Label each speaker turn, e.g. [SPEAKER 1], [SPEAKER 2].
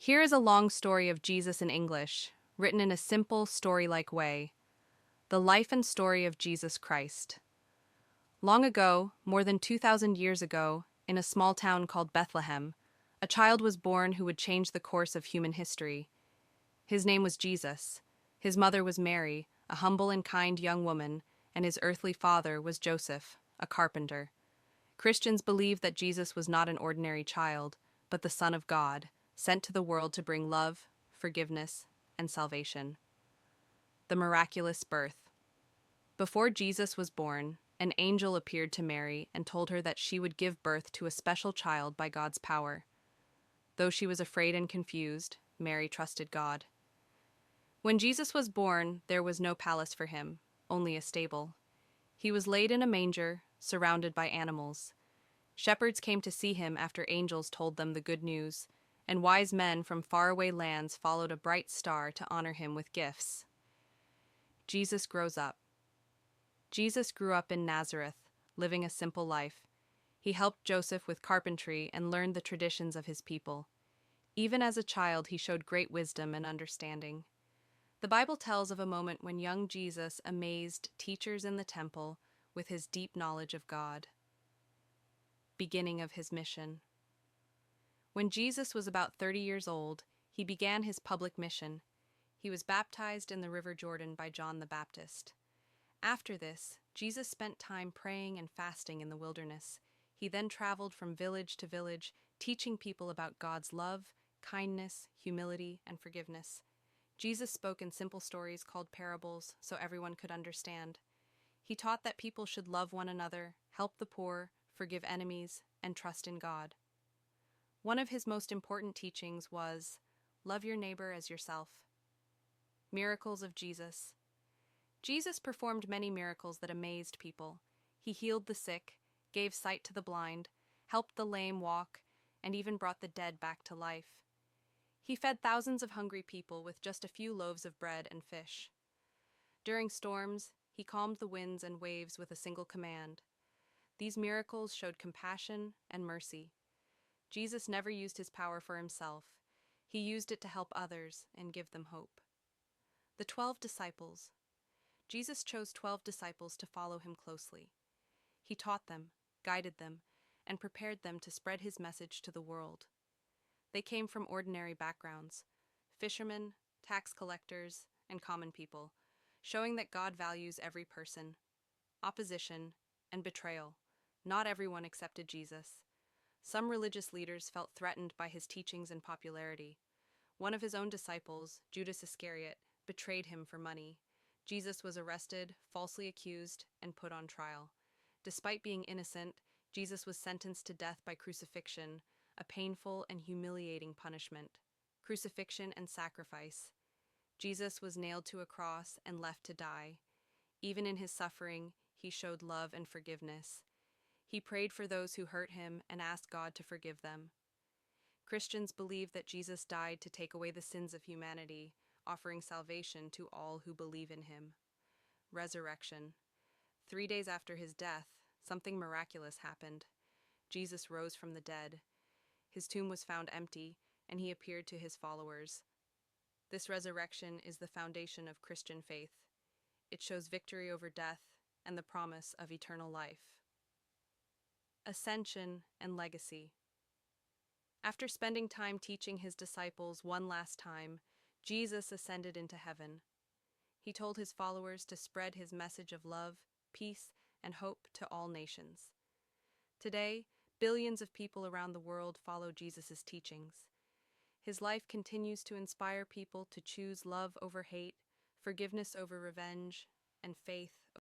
[SPEAKER 1] Here is a long story of Jesus in English, written in a simple, story-like way. The life and story of Jesus Christ. Long ago, more than 2,000 years ago, in a small town called Bethlehem, a child was born who would change the course of human history. His name was Jesus. His mother was Mary, a humble and kind young woman, and his earthly father was Joseph, a carpenter. Christians believe that Jesus was not an ordinary child, but the Son of God, sent to the world to bring love, forgiveness, and salvation. The miraculous birth. Before Jesus was born, an angel appeared to Mary and told her that she would give birth to a special child by God's power. Though she was afraid and confused, Mary trusted God. When Jesus was born, there was no palace for him, only a stable. He was laid in a manger, surrounded by animals. Shepherds came to see him after angels told them the good news, and wise men from faraway lands followed a bright star to honor him with gifts. Jesus grows up. Jesus grew up in Nazareth, living a simple life. He helped Joseph with carpentry and learned the traditions of his people. Even as a child, he showed great wisdom and understanding. The Bible tells of a moment when young Jesus amazed teachers in the temple with his deep knowledge of God. Beginning of his mission. When Jesus was about 30 years old, he began his public mission. He was baptized in the River Jordan by John the Baptist. After this, Jesus spent time praying and fasting in the wilderness. He then traveled from village to village, teaching people about God's love, kindness, humility, and forgiveness. Jesus spoke in simple stories called parables so everyone could understand. He taught that people should love one another, help the poor, forgive enemies, and trust in God. One of his most important teachings was, love your neighbor as yourself. Miracles of Jesus. Jesus performed many miracles that amazed people. He healed the sick, gave sight to the blind, helped the lame walk, and even brought the dead back to life. He fed thousands of hungry people with just a few loaves of bread and fish. During storms, he calmed the winds and waves with a single command. These miracles showed compassion and mercy. Jesus never used his power for himself. He used it to help others and give them hope. The 12 disciples. Jesus chose 12 disciples to follow him closely. He taught them, guided them, and prepared them to spread his message to the world. They came from ordinary backgrounds, fishermen, tax collectors, and common people, showing that God values every person. Opposition and betrayal. Not everyone accepted Jesus. Some religious leaders felt threatened by his teachings and popularity. One of his own disciples, Judas Iscariot, betrayed him for money. Jesus was arrested, falsely accused, and put on trial. Despite being innocent, Jesus was sentenced to death by crucifixion, a painful and humiliating punishment. Crucifixion and sacrifice. Jesus was nailed to a cross and left to die. Even in his suffering, he showed love and forgiveness. He prayed for those who hurt him and asked God to forgive them. Christians believe that Jesus died to take away the sins of humanity, offering salvation to all who believe in him. Resurrection. 3 days after his death, something miraculous happened. Jesus rose from the dead. His tomb was found empty, and he appeared to his followers. This resurrection is the foundation of Christian faith. It shows victory over death and the promise of eternal life. Ascension and legacy. After spending time teaching his disciples one last time, Jesus ascended into heaven. He told his followers to spread his message of love, peace, and hope to all nations. Today, billions of people around the world follow Jesus' teachings. His life continues to inspire people to choose love over hate, forgiveness over revenge, and faith